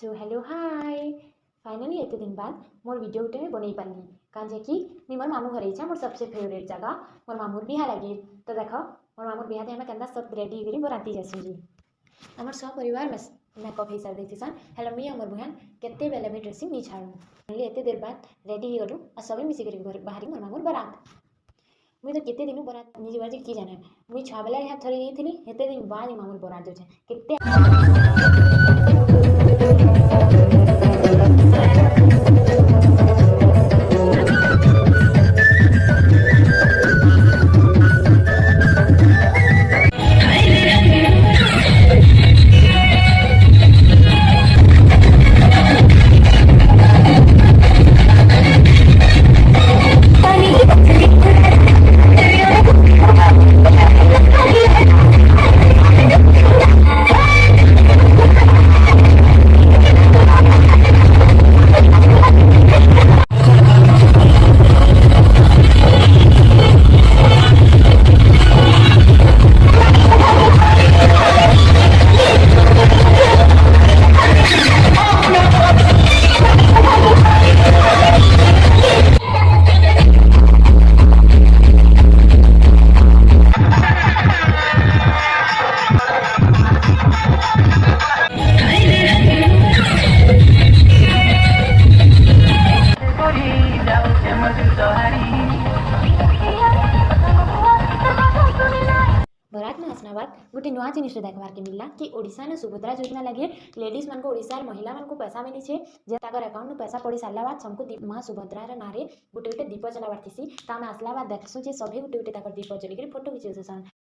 So hello hi finally एत दिन बाद मोर वीडियो गोटे बन पारि कहीं कि मोर मामू घर इच्छा मोर सबसे फेवरेट जगह मोर मामूर बिहा लगे। तो देख मोर मामूर बिहा हमें केन्दा सब रेडी कर बराती जासूँ जी आमर सब परिवार मेकअप हिसाब देखीसन हेलो मुई आमर बहन केते बेले भी ड्रेसिंग नहीं छाड़ू एत देर बाद रेडी गलु और सब मिसिक बाहरी मोर मामूर बरात मुई तो केते दिन बरात नहीं जाए कि जाने मुई छुआ बेला यहाँ थरे जाइली हेते दिन बाद मामूर बरात जाऊे केते बरात में आसना बाद गोटे नुआ जिनिस देखबार के मिलला कि ओडिशा ने सुभद्रा योजना लगे लेडीज मान को ओडिशा महिला मान को पैसा मिली छे जे ताकर अकाउंट में पैसा पड़ी सारा बाद सबको माँ सुभद्रा ना रे गोटे गोटे दीप जलाबार थी आम आसला बाद देखसु जे सभी गोटे गोटे दीप जलिक फोटो खिंचे।